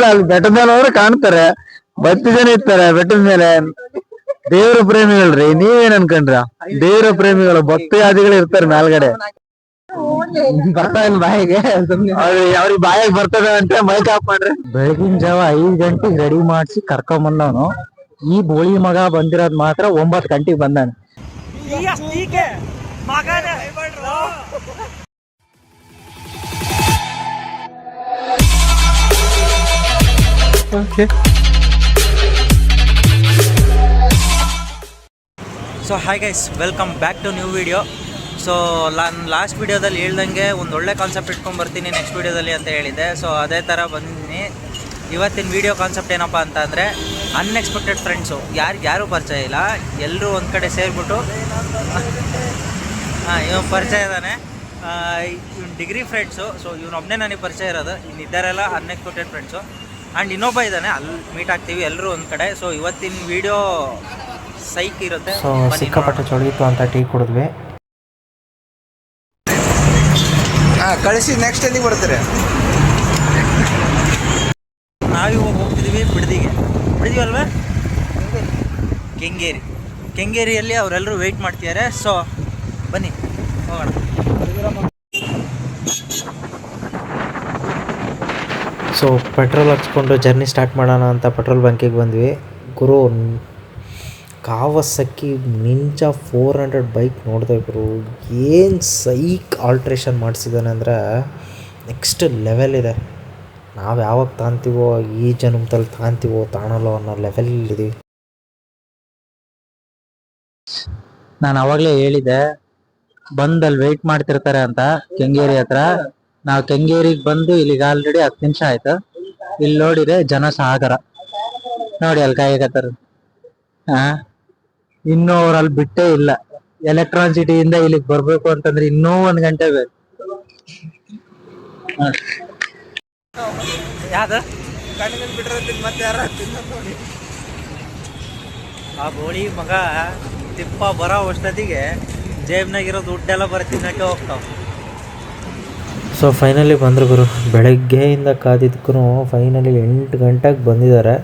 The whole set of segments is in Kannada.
ಅಲ್ಲಿ ಬೆಟ್ಟದ ಮೇಲೆ ಹೋದ್ರೆ ಕಾಣ್ತಾರೆ, ಬತ್ತಿ ಜನ ಇರ್ತಾರೆ ಬೆಟ್ಟದ ಮೇಲೆ. ದೇವರ ಪ್ರೇಮಿಗಳ್ರಿ, ನೀವೇನ್ ಅನ್ಕೊಂಡ್ರ? ದೇವರ ಪ್ರೇಮಿಗಳು, ಭಕ್ತಿಯಾದಿಗಳು ಇರ್ತಾರೆ ಮೇಲ್ಗಡೆ. ಬರ್ತಾ ಇಲ್ಲ ಬಾಯಿಗೆ, ಅವ್ರಿಗೆ ಬಾಯಿಗೆ ಬರ್ತದೆ ಅಂತ ಮೈಕ್ ಆಫ್ ಮಾಡ್ರಿ. ಬೆಳಗಿನ ಜಾವ 5 ಗಂಟೆಗೆ ರೆಡಿ ಮಾಡಿಸಿ ಕರ್ಕೊಂಡ್ ಬಂದವನು. ಈ ಬೋಳಿ ಮಗ ಬಂದಿರೋದ್ ಮಾತ್ರ 9 ಗಂಟೆಗೆ ಬಂದಾನೆ. So hi guys, welcome back to new video. So ನಾನು ಲಾಸ್ಟ್ ವಿಡಿಯೋದಲ್ಲಿ ಹೇಳ್ದಂಗೆ ಒಂದು ಒಳ್ಳೆ ಕಾನ್ಸೆಪ್ಟ್ ಇಟ್ಕೊಂಡು ಬರ್ತೀನಿ ನೆಕ್ಸ್ಟ್ ವಿಡಿಯೋದಲ್ಲಿ ಅಂತ ಹೇಳಿದ್ದೆ. ಸೊ ಅದೇ ಥರ ಬಂದಿನಿ. ಇವತ್ತಿನ ವಿಡಿಯೋ ಕಾನ್ಸೆಪ್ಟ್ ಏನಪ್ಪ ಅಂತ ಅಂದರೆ, ಅನ್ಎಕ್ಸ್ಪೆಕ್ಟೆಡ್ ಫ್ರೆಂಡ್ಸು. ಯಾರೂ ಪರಿಚಯ ಇಲ್ಲ, ಎಲ್ಲರೂ ಒಂದು ಕಡೆ ಸೇರಿಬಿಟ್ಟು ಇವನು ಪರಿಚಯ ಇದ್ದಾನೆ, ಇವ್ನು ಡಿಗ್ರಿ ಫ್ರೆಂಡ್ಸು. ಸೊ ಇವನೊಬ್ಬನೇ ನನಗೆ ಪರಿಚಯ ಇರೋದು, ಇನ್ನಿದ್ದಾರೆಲ್ಲ ಅನ್ಎಕ್ಸ್ಪೆಕ್ಟೆಡ್ ಫ್ರೆಂಡ್ಸು. ಆ್ಯಂಡ್ ಇನ್ನೊಬ್ಬ ಇದ್ದಾನೆ, ಅಲ್ಲಿ ಮೀಟ್ ಆಗ್ತೀವಿ ಎಲ್ಲರೂ ಒಂದು ಕಡೆ. ಸೊ ಇವತ್ತಿನ ವಿಡಿಯೋ ಸೈಕ್ ಇರುತ್ತೆ. ಸೊ ಸಿಕ್ಕಾಪಟ್ಟೆ ಚಳಿಯಿತ್ತು ಅಂತ ಟೀ ಕುಡಿದ್ವಿ. ಕಳಿಸಿ ನೆಕ್ಸ್ಟ್ ಎಲ್ಲಿಗೆ ಬರ್ತಾರೆ? ನಾವಿವಾಗ ಹೋಗ್ತಿದ್ದೀವಿ ಬಿಡದಿಗೆ ಅಲ್ವಾ, ಕೆಂಗೇರಿಯಲ್ಲಿ ಅವರೆಲ್ಲರೂ ವೆಯ್ಟ್ ಮಾಡ್ತಿದ್ದಾರೆ. ಸೊ ಬನ್ನಿ ಹೋಗೋಣ. ಸೊ ಪೆಟ್ರೋಲ್ ಹಾಕ್ಸ್ಕೊಂಡು ಜರ್ನಿ ಸ್ಟಾರ್ಟ್ ಮಾಡೋಣ ಅಂತ ಪೆಟ್ರೋಲ್ ಬಂಕಿಗೆ ಬಂದ್ವಿ. ಗುರು, ಕಾವಸಕ್ಕಿ ನಿಂಜಾ 400 ಬೈಕ್ ನೋಡಿದೆ ಗುರು. ಏನು ಸೈಕ್ ಆಲ್ಟ್ರೇಷನ್ ಮಾಡಿಸಿದ್ದಾನೆ ಅಂದರೆ ನೆಕ್ಸ್ಟ್ ಲೆವೆಲ್ ಇದೆ. ನಾವು ಯಾವಾಗ ತಾಂತೀವೋ, ಈ ಜನ್ಮದಲ್ಲಿ ತಾಂತೀವೋ ತಾಣಲ್ಲೋ ಅನ್ನೋ ಲೆವೆಲಿದ್ದೀವಿ. ನಾನು ಅವಾಗಲೇ ಹೇಳಿದ್ದೆ ಬಂದಲ್ಲಿ ವೆಯ್ಟ್ ಮಾಡ್ತಿರ್ತಾರೆ ಅಂತ ಕೆಂಗೇರಿ ಹತ್ರ. ನಾವು ಕೆಂಗೇರಿಗೆ ಬಂದು ಇಲ್ಲಿಗೆ ಆಲ್ರೆಡಿ 10 ನಿಮಿಷ ಆಯ್ತು. ಇಲ್ಲಿ ನೋಡಿದ್ರೆ ಜನ ಸಾಗರ ನೋಡಿ, ಅಲ್ಲಿ ಕಾಯಕತ್ತಾರ. ಇನ್ನೂ ಅವ್ರು ಅಲ್ಲಿ ಬಿಟ್ಟೇ ಇಲ್ಲ. ಎಲೆಕ್ಟ್ರಾನ್ ಸಿಟಿಯಿಂದ ಇಲ್ಲಿಗೆ ಬರ್ಬೇಕು ಅಂತಂದ್ರೆ ಇನ್ನೂ 1 ಗಂಟೆ ಬೇಕು. ಆ ಗೋಳಿ ಮಗ ತಿಪ್ಪ ಬರೋ ಅಷ್ಟೊತ್ತಿಗೆ ಜೇಬ್ನಾಗಿರೋ ದುಡ್ಡೆಲ್ಲ ಬರ್ತಿನ್ನಕ್ಕೆ ಹೋಗ್ತಾವ. ಸೊ ಫೈನಲಿ ಬಂದರು ಗುರು. ಬೆಳಗ್ಗೆಯಿಂದ ಕಾದಿದ್ದಕ್ಕೂ ಫೈನಲಿ 8 ಗಂಟೆಗೆ ಬಂದಿದ್ದಾರೆ.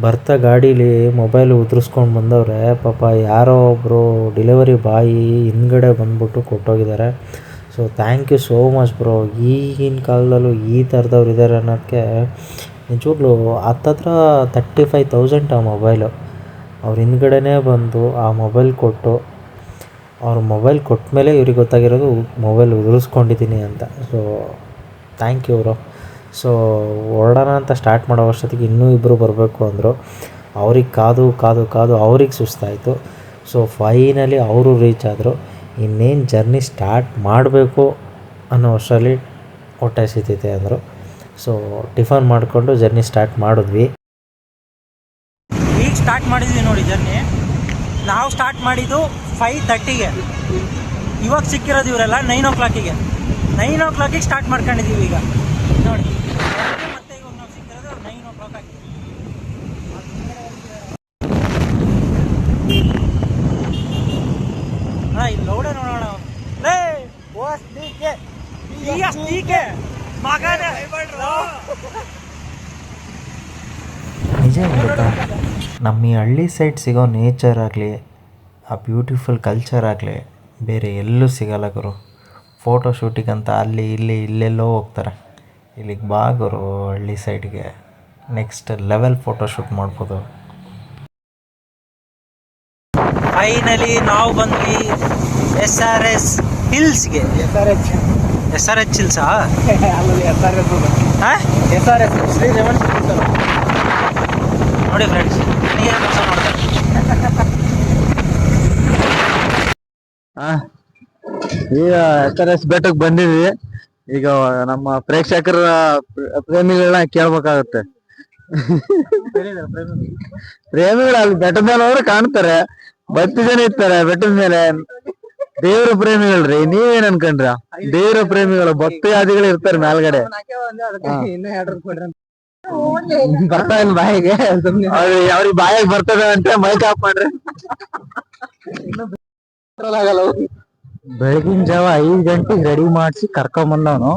ಬರ್ತಾ ಗಾಡೀಲಿ ಮೊಬೈಲ್ ಉದುರಿಸ್ಕೊಂಡು ಬಂದವ್ರೆ. ಪಾಪ ಯಾರೋ ಒಬ್ಬರು ಡೆಲಿವರಿ ಬಾಯಿ ಹಿಂದ್ಗಡೆ ಬಂದ್ಬಿಟ್ಟು ಕೊಟ್ಟೋಗಿದ್ದಾರೆ. So thank you so much bro. ಈಗಿನ ಕಾಲದಲ್ಲೂ ಈ ಥರದವ್ರು ಇದ್ದಾರೆ ಅನ್ನೋದಕ್ಕೆ ನಿಜವಾಗ್ಲೂ. ಹತ್ತತ್ರ 35,000 ಆ ಮೊಬೈಲು. ಅವ್ರ ಹಿಂದ್ಗಡೆನೇ ಬಂದು ಆ ಮೊಬೈಲ್ ಕೊಟ್ಟು, ಅವ್ರ ಮೊಬೈಲ್ ಕೊಟ್ಟ ಮೇಲೆ ಇವ್ರಿಗೆ ಗೊತ್ತಾಗಿರೋದು ಮೊಬೈಲ್ ಉದುರಿಸ್ಕೊಂಡಿದ್ದೀನಿ ಅಂತ. So thank you bro. So ಹೊರಡೋಣ ಅಂತ ಸ್ಟಾರ್ಟ್ ಮಾಡೋ ವರ್ಷದಿಗೆ ಇನ್ನೂ ಇಬ್ಬರು ಬರಬೇಕು ಅಂದರು. ಅವ್ರಿಗೆ ಕಾದು ಅವ್ರಿಗೆ ಸುಸ್ತಾಯಿತು. ಸೊ ಫೈನಲಿ ಅವರು ರೀಚ್ ಆದರು. ಇನ್ನೇನು ಜರ್ನಿ ಸ್ಟಾರ್ಟ್ ಮಾಡಬೇಕು ಅನ್ನೋ ವರ್ಷದಲ್ಲಿ ಹೊಟ್ಟೆ ಸಿಗ್ತೈತೆ ಅಂದರು. ಸೊ ಟಿಫನ್ ಮಾಡಿಕೊಂಡು ಜರ್ನಿ ಸ್ಟಾರ್ಟ್ ಮಾಡಿದ್ವಿ. ಈಗ ಸ್ಟಾರ್ಟ್ ಮಾಡಿದ್ವಿ ನೋಡಿ ಜರ್ನಿ. ನಾವು ಸ್ಟಾರ್ಟ್ ಮಾಡಿದ್ದು 5:30ಗೆ. ಇವಾಗ ಸಿಕ್ಕಿರೋದು ಇವರೆಲ್ಲ 9 o'clockಗೆ. 9 o'clockಗೆ ಸ್ಟಾರ್ಟ್ ಮಾಡ್ಕೊಂಡಿದ್ದೀವಿ ಈಗ ನೋಡಿ. ಮತ್ತೆ ಇವಾಗ ನಾವು ಸಿಕ್ಕಿರೋದು 9 o'clock ಆಗಿ. ಇಲ್ಲಿ ಲೌಡೆ ನೋಡೋಣ. ನಿಜ ಗೊತ್ತಾ, ನಮ್ಮ ಈ ಹಳ್ಳಿ ಸೈಡ್ ಸಿಗೋ ನೇಚರ್ ಆಗಲಿ, ಆ ಬ್ಯೂಟಿಫುಲ್ ಕಲ್ಚರ್ ಆಗಲಿ ಬೇರೆ ಎಲ್ಲೂ ಸಿಗಲ್ಲ ಗುರು. ಫೋಟೋ ಶೂಟಿಗಂತ ಅಲ್ಲಿ ಇಲ್ಲೆಲ್ಲೋ ಹೋಗ್ತಾರೆ. ಇಲ್ಲಿಗೆ ಬಾ ಗುರು, ಹಳ್ಳಿ ಸೈಡ್ಗೆ ನೆಕ್ಸ್ಟ್ ಲೆವೆಲ್ ಫೋಟೋ ಶೂಟ್ ಮಾಡ್ಬೋದು. ಫೈನಲಿ ನಾವು ಬಂದ್ವಿ SRS ಹಿಲ್ಸ್ಗೆ. SRH ಹಿಲ್ಸಾ? ನೋಡಿ ಫ್ರೆಂಡ್ಸ್, ನೀರು ಕೆಲಸ ಮಾಡ್ತಾರೆ. ಈಗ SRS ಬೆಟ್ಟಕ್ಕೆ ಬಂದಿದ್ವಿ. ಈಗ ನಮ್ಮ ಪ್ರೇಕ್ಷಕರ ಪ್ರೇಮಿಗಳನ್ನ ಕೇಳ್ಬೇಕಾಗತ್ತೆ. ಪ್ರೇಮಿಗಳು ಅಲ್ಲಿ ಬೆಟ್ಟದ ಮೇಲೆ ಹೋದ್ರೆ ಕಾಣ್ತಾರೆ, ಬತ್ತಿ ಜನ ಇರ್ತಾರೆ ಬೆಟ್ಟದ ಮೇಲೆ. ದೇವರ ಪ್ರೇಮಿಗಳ್ರಿ, ನೀವೇನ್ ಅನ್ಕೊಂಡ್ರ? ದೇವರ ಪ್ರೇಮಿಗಳು, ಭಕ್ತಿಯಾದಿಗಳು ಇರ್ತಾರೆ ಮೇಲ್ಗಡೆ. ಬರ್ತಾ ಇಲ್ಲ ಬಾಯಿಗೆ, ಅವ್ರಿಗೆ ಬಾಯಿಗೆ ಬರ್ತದೆ ಅಂತ ಮೈಕ್ ಆಫ್ ಮಾಡ್ರಿ. ಬೆಳಗಿನ ಜಾವ 5 ಗಂಟೆಗೆ ರೆಡಿ ಮಾಡಿಸಿ ಕರ್ಕೊಂಡ್ ಬಂದವನು.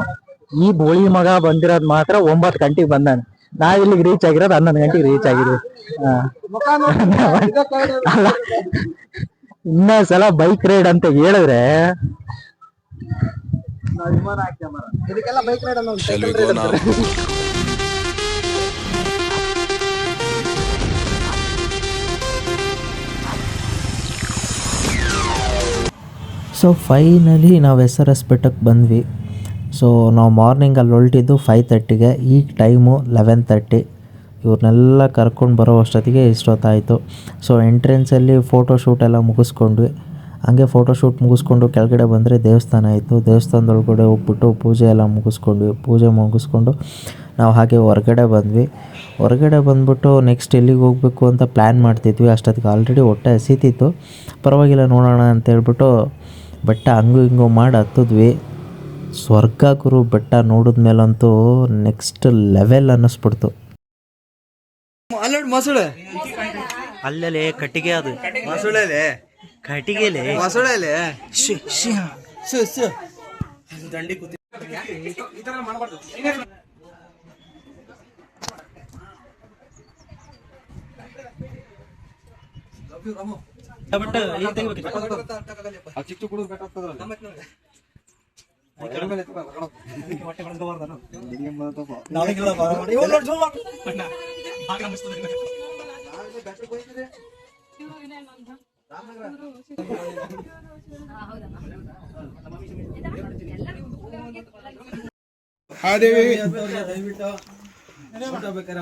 ಈ ಬೋಳಿ ಮಗ ಬಂದಿರೋದ್ ಮಾತ್ರ 9 ಗಂಟೆಗೆ ಬಂದಾನೆ. ನಾವಿಲ್ಲಿಗೆ ರೀಚ್ ಆಗಿರೋದು 11 ಗಂಟೆಗೆ ರೀಚ್ ಆಗಿದ್ವಿ. ಅಲ್ಲ, ಇನ್ನೊಂದ್ಸಲ ಬೈಕ್ ರೈಡ್ ಅಂತ ಹೇಳಿದ್ರೆ ಇದಕ್ಕೆಲ್ಲ ಬೈಕ್ ರೈಡ್ ಅನ್ನೋ ಸೊ ಫೈನಲಿ ನಾವು SRS ಬೆಟ್ಟಕ್ಕೆ ಬಂದ್ವಿ. ಸೊ ನಾವು ಮಾರ್ನಿಂಗ್ ಅಲ್ಲಿ ಹೊರಟಿದ್ದು 5:30ಗೆ, ಈಗ ಟೈಮು 11:30. ಇವ್ರನ್ನೆಲ್ಲ ಕರ್ಕೊಂಡು ಬರೋ ಅಷ್ಟೊತ್ತಿಗೆ ಇಷ್ಟೊತ್ತಾಯಿತು. ಸೊ ಎಂಟ್ರೆನ್ಸಲ್ಲಿ ಫೋಟೋಶೂಟ್ ಎಲ್ಲ ಮುಗಿಸ್ಕೊಂಡ್ವಿ. ಹಂಗೆ ಫೋಟೋಶೂಟ್ ಮುಗಿಸ್ಕೊಂಡು ಕೆಳಗಡೆ ಬಂದರೆ ದೇವಸ್ಥಾನ ಇತ್ತು. ದೇವಸ್ಥಾನದೊಳಗಡೆ ಹೋಗ್ಬಿಟ್ಟು ಪೂಜೆ ಎಲ್ಲ ಮುಗಿಸ್ಕೊಂಡ್ವಿ. ಪೂಜೆ ಮುಗಿಸ್ಕೊಂಡು ನಾವು ಹಾಗೆ ಹೊರಗಡೆ ಬಂದ್ವಿ. ಹೊರಗಡೆ ಬಂದ್ಬಿಟ್ಟು ನೆಕ್ಸ್ಟ್ ಎಲ್ಲಿಗೆ ಹೋಗಬೇಕು ಅಂತ ಪ್ಲ್ಯಾನ್ ಮಾಡ್ತಿದ್ವಿ. ಅಷ್ಟೊತ್ತಿಗೆ ಆಲ್ರೆಡಿ ಹೊಟ್ಟೆ ಹಸಿತಿತ್ತು. ಪರವಾಗಿಲ್ಲ ನೋಡೋಣ ಅಂತೇಳ್ಬಿಟ್ಟು ಬೆಟ್ಟ ಹಂಗೂ ಹಿಂಗೂ ಮಾಡಿ ಹತ್ತಿದ್ವಿ. ಸ್ವರ್ಗ ಗುರು, ಬೆಟ್ಟ ನೋಡಿದ್ಮೇಲಂತೂ ನೆಕ್ಸ್ಟ್ ಲೆವೆಲ್ ಅನ್ನಿಸ್ಬಿಡ್ತು. ಅಲ್ಲೇ ಕಟ್ಟಿಗೆ ಅದು ಮೊಸಳೆ ಕಟ್ಟಿಗೆಲೆ ಮೊಸಳೆ ದಂಡಿ ಕೂತಿ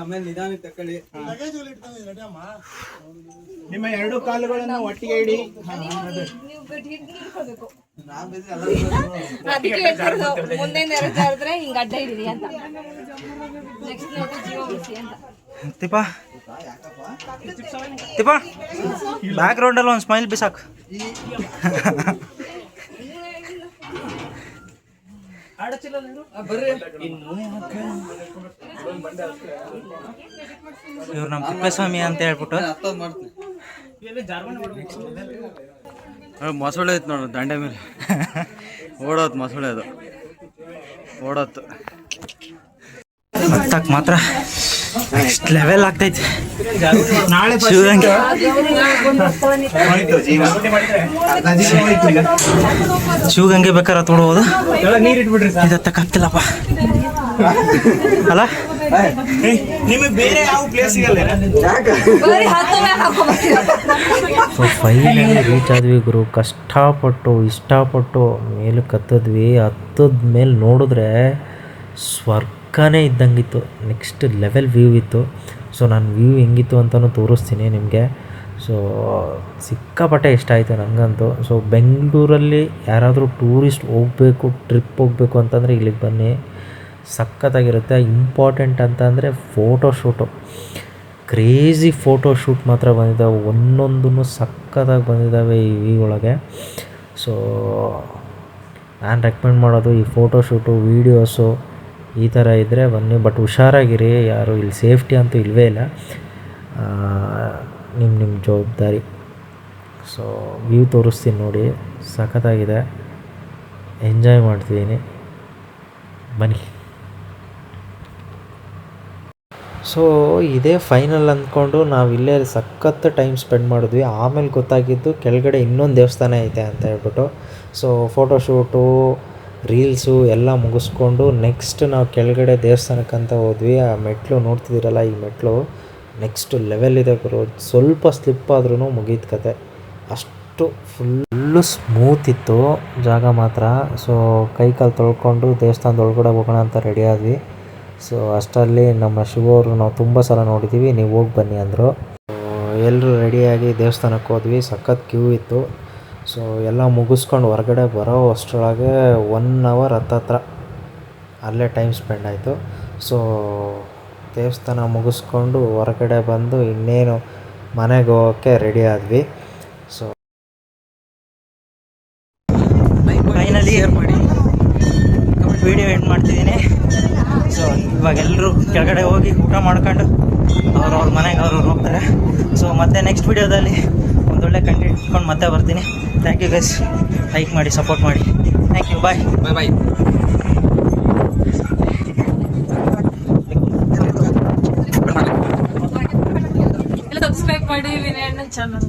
ಆಮೇಲೆ ನಿಧಾನಕ್ಕೆ ತಕೊಳ್ಳಿ. ನಿಮ್ಮ 2 ಕಾಲುಗಳನ್ನು ಒಟ್ಟಿಗೆ ಇಡಿ. ತಿಪ್ಪಾ ಬ್ಯಾಕ್ ಗ್ರೌಂಡ್ ಅಲ್ಲಿ ಒಂದು ಸ್ಮೈಲ್ ಬಿಸಾಕು. ಇವ್ರು ನಮ್ಮ ತಿಪ್ಪೇಸ್ವಾಮಿ ಅಂತ ಹೇಳ್ಬಿಟ್ಟು ಮೊಸಳೆ ಐತೆ ನೋಡು ದಂಡೆ ಮೇಲೆ ಓಡೋತ್ ಮೊಸಳೆ ಅದು ಓಡೋತ್ತು. ಹತ್ತಕ್ಕೆ ಮಾತ್ರ ನೆಕ್ಸ್ಟ್ ಲೆವೆಲ್ ಆಗ್ತೈತಿ. ಶಿವಗಂಗೆ ಶಿವಗಂಗೆ ಬೇಕಾದ್ರೆ ತೊಡೋದು ಇದು ಹತ್ತಕ್ಕಾಗ್ತಿಲ್ಲಪ್ಪ ಅಲ್ಲ. ನಿಮಗೆ ಬೇರೆ ಯಾವ ಪ್ಲೇಸ್ ಸಿಗಲ್ಲ. ಸೊ ಫೈನಲಿ ರೀಚ್ ಆದ್ವಿ ಗುರು. ಕಷ್ಟಪಟ್ಟು ಇಷ್ಟಪಟ್ಟು ಮೇಲಕ್ಕೆ ಹತ್ತಿದ್ವಿ. ಹತ್ತದ ಮೇಲೆ ನೋಡಿದ್ರೆ ಸ್ವರ್ಗನೇ ಇದ್ದಂಗಿತ್ತು. ನೆಕ್ಸ್ಟ್ ಲೆವೆಲ್ ವ್ಯೂ ಇತ್ತು. ಸೊ ನಾನು ವ್ಯೂ ಹೆಂಗಿತ್ತು ಅಂತಲೂ ತೋರಿಸ್ತೀನಿ ನಿಮಗೆ. ಸೊ ಸಿಕ್ಕಾಪಟ್ಟೆ ಇಷ್ಟ ಆಯಿತು ನನಗಂತೂ. ಸೊ ಬೆಂಗಳೂರಲ್ಲಿ ಯಾರಾದರೂ ಟೂರಿಸ್ಟ್ ಹೋಗಬೇಕು, ಟ್ರಿಪ್ ಹೋಗಬೇಕು ಅಂತಂದರೆ ಇಲ್ಲಿಗೆ ಬನ್ನಿ, ಸಖತ್ತಾಗಿರುತ್ತೆ. ಇಂಪಾರ್ಟೆಂಟ್ ಅಂತಂದರೆ ಫೋಟೋಶೂಟು, ಕ್ರೇಜಿ ಫೋಟೋಶೂಟ್ ಮಾತ್ರ ಬಂದಿದ್ದಾವೆ. ಒಂದೊಂದೂ ಸಖತ್ತಾಗಿ ಬಂದಿದ್ದಾವೆ ಈ ಒಳಗೆ. ಸೊ ನಾನು ರೆಕಮೆಂಡ್ ಮಾಡೋದು ಈ ಫೋಟೋಶೂಟು, ವೀಡಿಯೋಸು ಈ ಥರ ಇದ್ದರೆ ಬನ್ನಿ. ಬಟ್ ಹುಷಾರಾಗಿರಿ, ಯಾರು ಇಲ್ಲಿ ಸೇಫ್ಟಿ ಅಂತೂ ಇಲ್ಲವೇ ಇಲ್ಲ. ನಿಮ್ಮ ಜವಾಬ್ದಾರಿ. ಸೊ ವ್ಯೂ ತೋರಿಸ್ತೀನಿ ನೋಡಿ, ಸಖತ್ತಾಗಿದೆ. ಎಂಜಾಯ್ ಮಾಡ್ತಿದ್ದೀನಿ, ಬನ್ನಿ. ಸೊ ಇದೇ ಫೈನಲ್ ಅಂದ್ಕೊಂಡು ನಾವು ಇಲ್ಲೇ ಸಖತ್ತು ಟೈಮ್ ಸ್ಪೆಂಡ್ ಮಾಡಿದ್ವಿ. ಆಮೇಲೆ ಗೊತ್ತಾಗಿದ್ದು ಕೆಳಗಡೆ ಇನ್ನೊಂದು ದೇವಸ್ಥಾನ ಐತೆ ಅಂತ ಹೇಳ್ಬಿಟ್ಟು. ಸೊ ಫೋಟೋಶೂಟು, ರೀಲ್ಸು ಎಲ್ಲ ಮುಗಿಸ್ಕೊಂಡು ನೆಕ್ಸ್ಟ್ ನಾವು ಕೆಳಗಡೆ ದೇವಸ್ಥಾನಕ್ಕಂತ ಹೋದ್ವಿ. ಆ ಮೆಟ್ಲು ನೋಡ್ತಿದ್ದೀರಲ್ಲ, ಈ ಮೆಟ್ಲು ನೆಕ್ಸ್ಟ್ ಲೆವೆಲ್ ಇದೆ ಗುರು. ಸ್ವಲ್ಪ ಸ್ಲಿಪ್ ಆದ್ರೂ ಮುಗೀತು ಕತೆ. ಅಷ್ಟು ಫುಲ್ಲು ಸ್ಮೂತ್ ಇತ್ತು ಜಾಗ ಮಾತ್ರ. ಸೊ ಕೈಕಾಲು ತೊಳ್ಕೊಂಡು ದೇವಸ್ಥಾನದೊಳಗಡೆ ಹೋಗೋಣ ಅಂತ ರೆಡಿ ಆದ್ವಿ. ಸೊ ಅಷ್ಟರಲ್ಲಿ ನಮ್ಮ ಶಿವರು ನಾವು ತುಂಬ ಸಲ ನೋಡಿದ್ದೀವಿ, ನೀವು ಹೋಗಿ ಬನ್ನಿ ಅಂದರು. ಎಲ್ಲರೂ ರೆಡಿಯಾಗಿ ದೇವಸ್ಥಾನಕ್ಕೆ ಹೋದ್ವಿ. ಸಖತ್ ಕ್ಯೂ ಇತ್ತು. ಸೊ ಎಲ್ಲ ಮುಗಿಸ್ಕೊಂಡು ಹೊರಗಡೆ ಬರೋ ಅಷ್ಟರೊಳಗೆ 1 ಅವರ್ ಹತ್ತತ್ರ ಅಲ್ಲೇ ಟೈಮ್ ಸ್ಪೆಂಡ್ ಆಯಿತು. ಸೊ ದೇವಸ್ಥಾನ ಮುಗಿಸ್ಕೊಂಡು ಹೊರಗಡೆ ಬಂದು ಇನ್ನೇನು ಮನೆಗೆ ಹೋಗೋಕ್ಕೆ ರೆಡಿ ಆದ್ವಿ. ಸೊ ಫೈನಲಿ ವಿಡಿಯೋ ಎಂಡ್ ಮಾಡ್ತಿದ್ದೀನಿ. ಸೊ ಇವಾಗ ಎಲ್ಲರೂ ಕೆಳಗಡೆ ಹೋಗಿ ಊಟ ಮಾಡ್ಕೊಂಡು ಅವ್ರವ್ರ ಮನೆಗೆ ಅವ್ರವ್ರು ಹೋಗ್ತಾರೆ. ಸೊ ಮತ್ತೆ ನೆಕ್ಸ್ಟ್ ವಿಡಿಯೋದಲ್ಲಿ ಒಂದೊಳ್ಳೆ ಕಂಟೆಂಟ್ ಇಟ್ಕೊಂಡು ಮತ್ತೆ ಬರ್ತೀನಿ. ಥ್ಯಾಂಕ್ ಯು ಗೈಸ್, ಲೈಕ್ ಮಾಡಿ, ಸಪೋರ್ಟ್ ಮಾಡಿ. Thank you, bye bye bye. Subscribe ಮಾಡಿ ವಿನಯ್ ಅಣ್ಣನ್ ಚಾನಲ್.